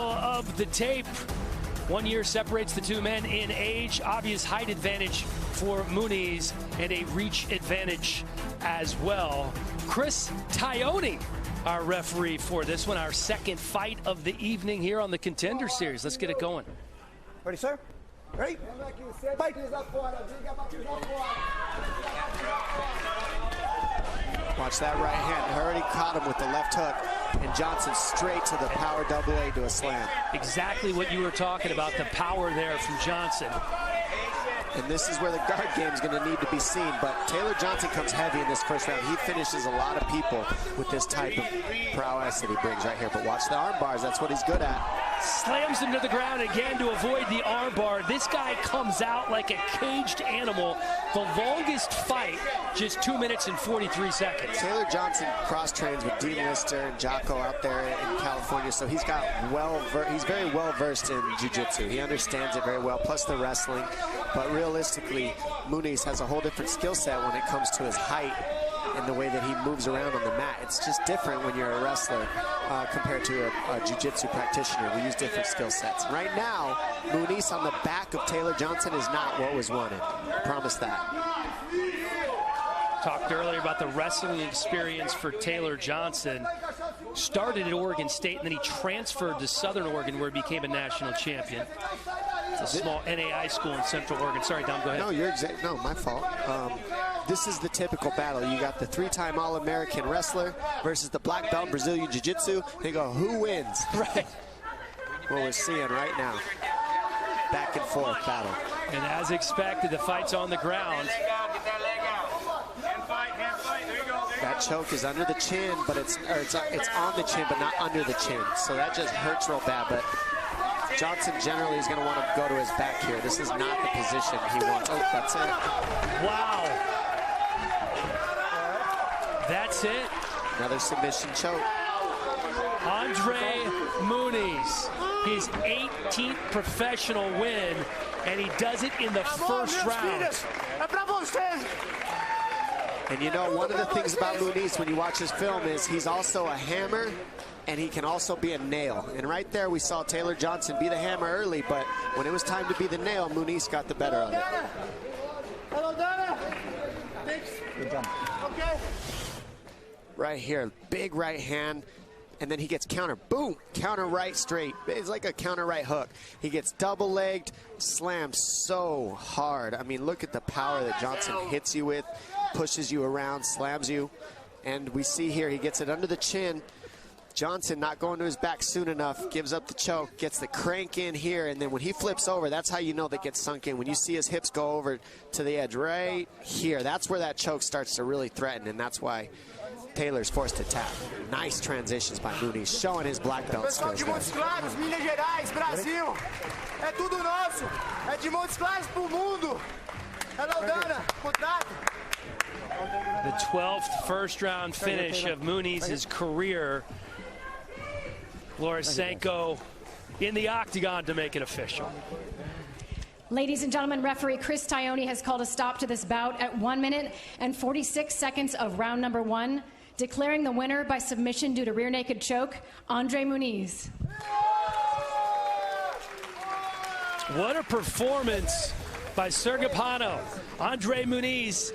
Of the tape. 1 year separates the two men in age. Obvious height advantage for Muniz and a reach advantage as well. Chris Taioni, our referee for this one, our second fight of the evening here on the Contender Series. Let's get it going. Ready, sir? Ready? Fight. Watch that right hand. Already caught him with the left hook. And Johnson straight to the power double A to a slam. Exactly what you were talking about, the power there from Johnson. And this is where the guard game is going to need to be seen. But Taylor Johnson comes heavy in this first round. He finishes a lot of people with this type of prowess that he brings right here. But watch the arm bars. That's what he's good at. Slams him to the ground again to avoid the arm bar. This guy comes out like a caged animal. The longest fight, just 2 minutes and 43 seconds. Taylor Johnson cross-trains with Dean Lister and Jocko out there in California, so he's got he's very well versed in jiu-jitsu. He understands it very well, plus the wrestling. But realistically, Muniz has a whole different skill set when it comes to his height and the way that he moves around on the mat. It's just different when you're a wrestler compared to a jiu-jitsu practitioner. We use different skill sets. Right now, Muniz on the back of Taylor Johnson is not what was wanted. I promise that. Talked earlier about the wrestling experience for Taylor Johnson. Started at Oregon State, and then he transferred to Southern Oregon, where he became a national champion. It's a small NAI school in Central Oregon. Sorry, Dom, go ahead. No, no, my fault. This is the typical battle. You got the three-time All-American wrestler versus the black belt Brazilian Jiu-Jitsu. They go, who wins? Right. What we're seeing right now. Back and forth battle. And as expected, the fight's on the ground. That choke is under the chin, but it's on the chin, but not under the chin. So that just hurts real bad. But Johnson generally is going to want to go to his back here. This is not the position he wants. Oh, that's it. Wow. That's it. Another submission choke. André Muniz, his 18th professional win, and he does it in the first round. And you know, one of the things about Muniz when you watch his film is he's also a hammer, and he can also be a nail. And right there we saw Taylor Johnson be the hammer early, but when it was time to be the nail, Muniz got the better of it. Good job. Right here, big right hand, and then he gets counter. Boom! Counter right straight. It's like a counter right hook. He gets double-legged, slams so hard. I mean, look at the power that Johnson hits you with, pushes you around, slams you. And we see here he gets it under the chin. Johnson not going to his back soon enough, gives up the choke, gets the crank in here, and then when he flips over, that's how you know that gets sunk in. When you see his hips go over to the edge right here, that's where that choke starts to really threaten, and that's why Taylor's forced to tap. Nice transitions by Muniz, showing his black belt skills there. Montes Claros, Minas Gerais, Brasil. É tudo nosso. É de Montes Claros pro mundo. Hello, Dana. Contrato. The 12th first-round finish of Muniz's career. Lorisenko in the octagon to make it official. Ladies and gentlemen, referee Chris Taioni has called a stop to this bout at 1 minute and 46 seconds of round number 1, declaring the winner by submission due to rear naked choke, André Muniz. What a performance by sergipano André Muniz.